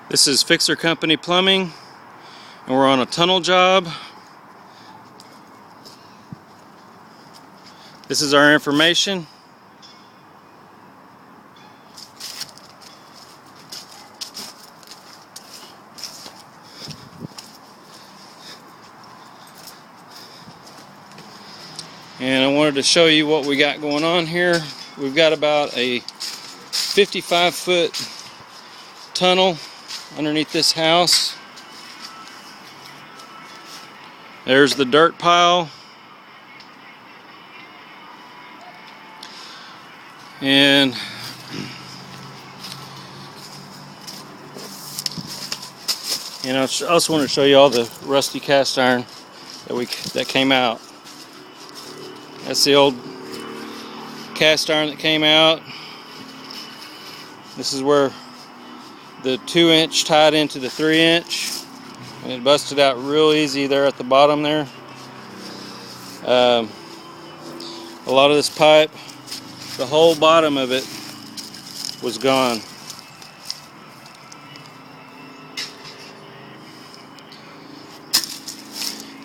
This is Fixer Company Plumbing, and we're on a tunnel job. This is our information. And I wanted to show you what we got going on here. We've got about a 55-foot tunnel underneath this house. There's the dirt pile. And I also want to show you all the rusty cast iron that came out. That's the old cast iron that came out. This is where the 2-inch tied into the 3-inch, and it busted out real easy there at the bottom there. A lot of this pipe, the whole bottom of it was gone.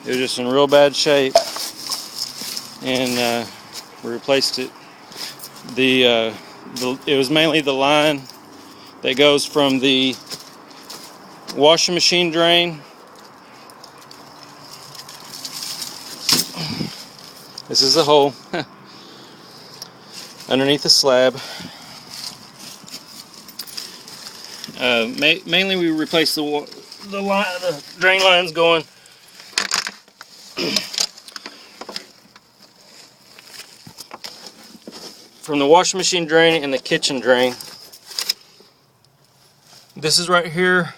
It was just in real bad shape, and we replaced it. It was mainly the line that goes from the washing machine drain. This is the hole underneath the slab. Mainly we replaced the drain lines going from the washing machine drain and the kitchen drain. This is right here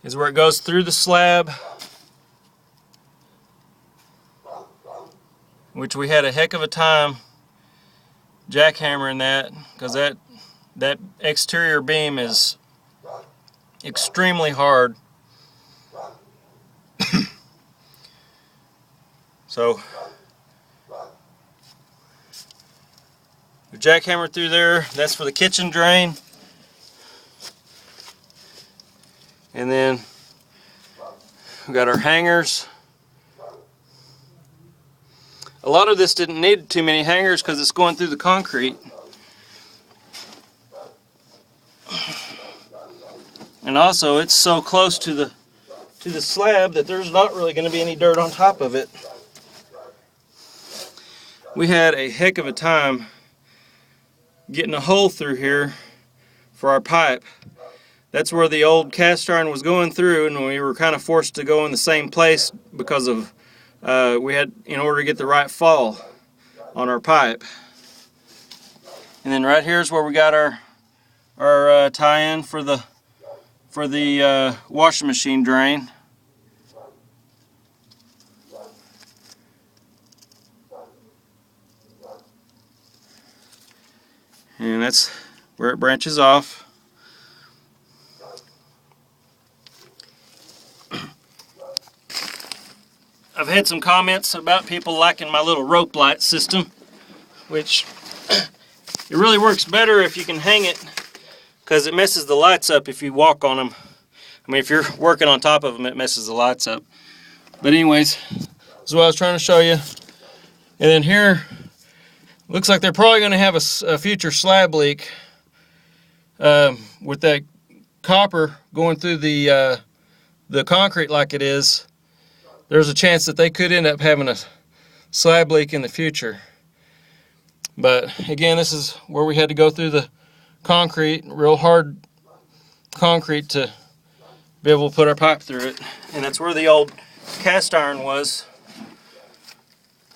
is where it goes through the slab, which we had a heck of a time jackhammering that, because that exterior beam is extremely hard. So we jackhammered through there. That's for the kitchen drain. And then we got our hangers. A lot of this didn't need too many hangers because it's going through the concrete. And also it's so close to the slab that there's not really going to be any dirt on top of it. We had a heck of a time getting a hole through here for our pipe. That's where the old cast iron was going through, and we were kind of forced to go in the same place because of we had, in order to get the right fall on our pipe. And then right here is where we got our tie-in for the washing machine drain. And that's where it branches off. I've had some comments about people liking my little rope light system, which it really works better if you can hang it, because it messes the lights up if you walk on them. I mean, if you're working on top of them, it messes the lights up. But anyways, this is what I was trying to show you. And then here, looks like they're probably going to have a future slab leak with that copper going through the concrete like it is. There's a chance that they could end up having a slab leak in the future. But again, this is where we had to go through the concrete, real hard concrete, to be able to put our pipe through it. And that's where the old cast iron was.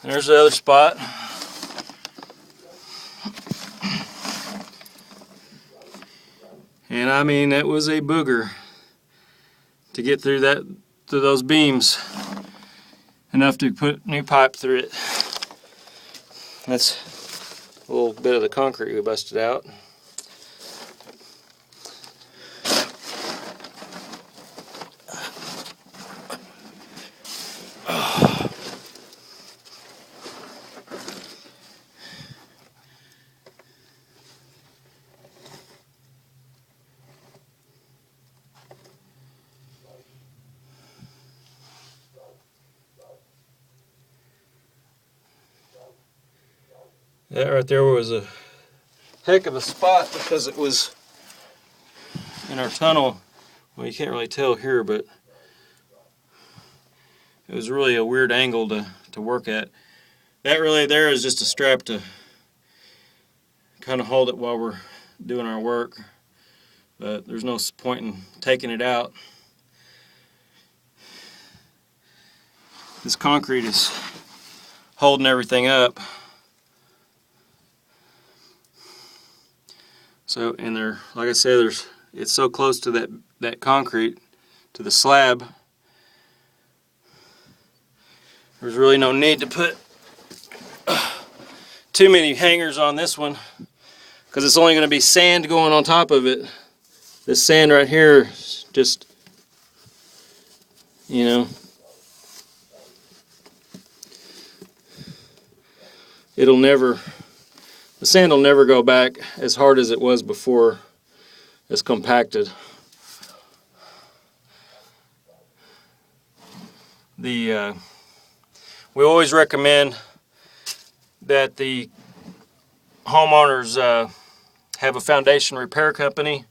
There's the other spot. And I mean, that was a booger to get through those beams. Enough to put new pipe through it. That's a little bit of the concrete we busted out. That right there was a heck of a spot because it was in our tunnel. Well, you can't really tell here, but it was really a weird angle to work at. That really there is just a strap to kind of hold it while we're doing our work, but there's no point in taking it out. This concrete is holding everything up. So, and there, like I said, it's so close to that concrete, to the slab, there's really no need to put too many hangers on this one, because it's only going to be sand going on top of it. This sand right here is just, you know, the sand will never go back as hard as it was before it's compacted. We always recommend that the homeowners have a foundation repair company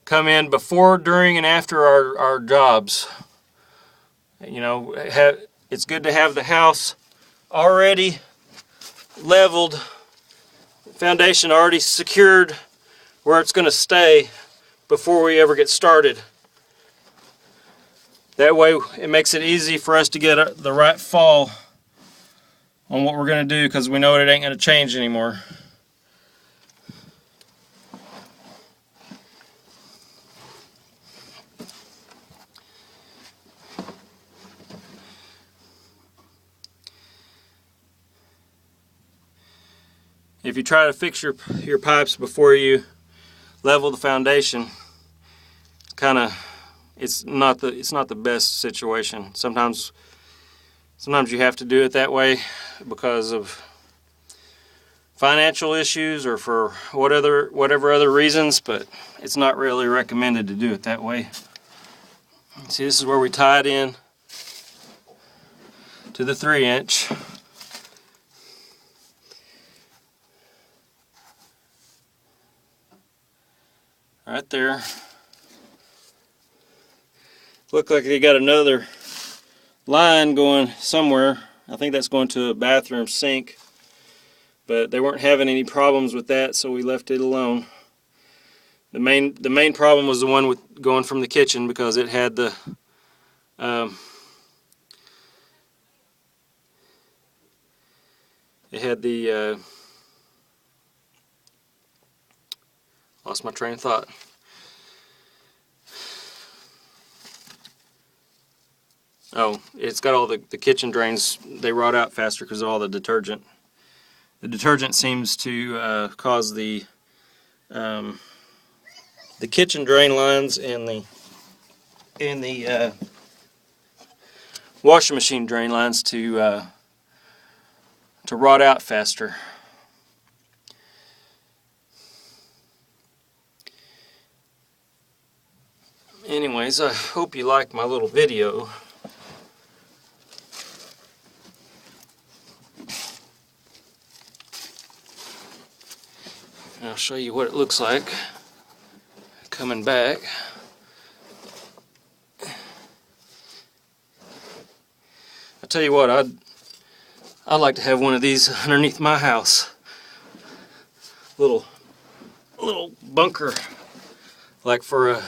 come in before, during, and after our jobs. You know, it's good to have the house already leveled, foundation already secured where it's going to stay before we ever get started. That way it makes it easy for us to get the right fall on what we're going to do, because we know it ain't going to change anymore. If you try to fix your pipes before you level the foundation, it's not the best situation. Sometimes you have to do it that way because of financial issues or for whatever other reasons, but it's not really recommended to do it that way. See, this is where we tie it in to the 3-inch. Right there. Look like they got another line going somewhere. I think that's going to a bathroom sink, but they weren't having any problems with that, so we left it alone. The main problem was the one with going from the kitchen, because it had the lost my train of thought. Oh, it's got all the kitchen drains, they rot out faster because of all the detergent. The detergent seems to cause the kitchen drain lines and the washing machine drain lines to rot out faster. Anyways, I hope you liked my little video. I'll show you what it looks like coming back. I tell you what, I'd like to have one of these underneath my house. Little bunker, like for a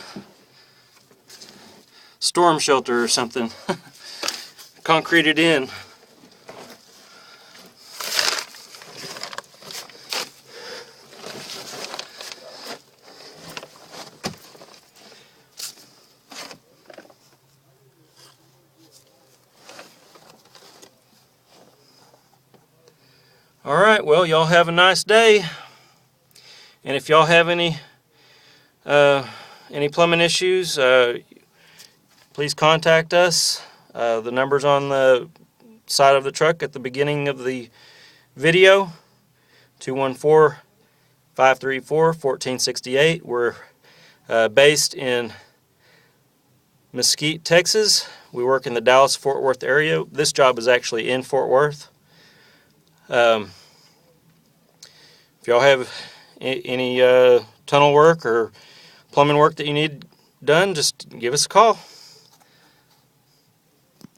storm shelter or something. Concreted in. Alright, well, y'all have a nice day, and if y'all have any plumbing issues, please contact us. The number's on the side of the truck at the beginning of the video, 214-534-1468. We're based in Mesquite, Texas. We work in the Dallas-Fort Worth area. This job is actually in Fort Worth. If y'all have any tunnel work or plumbing work that you need done, just give us a call.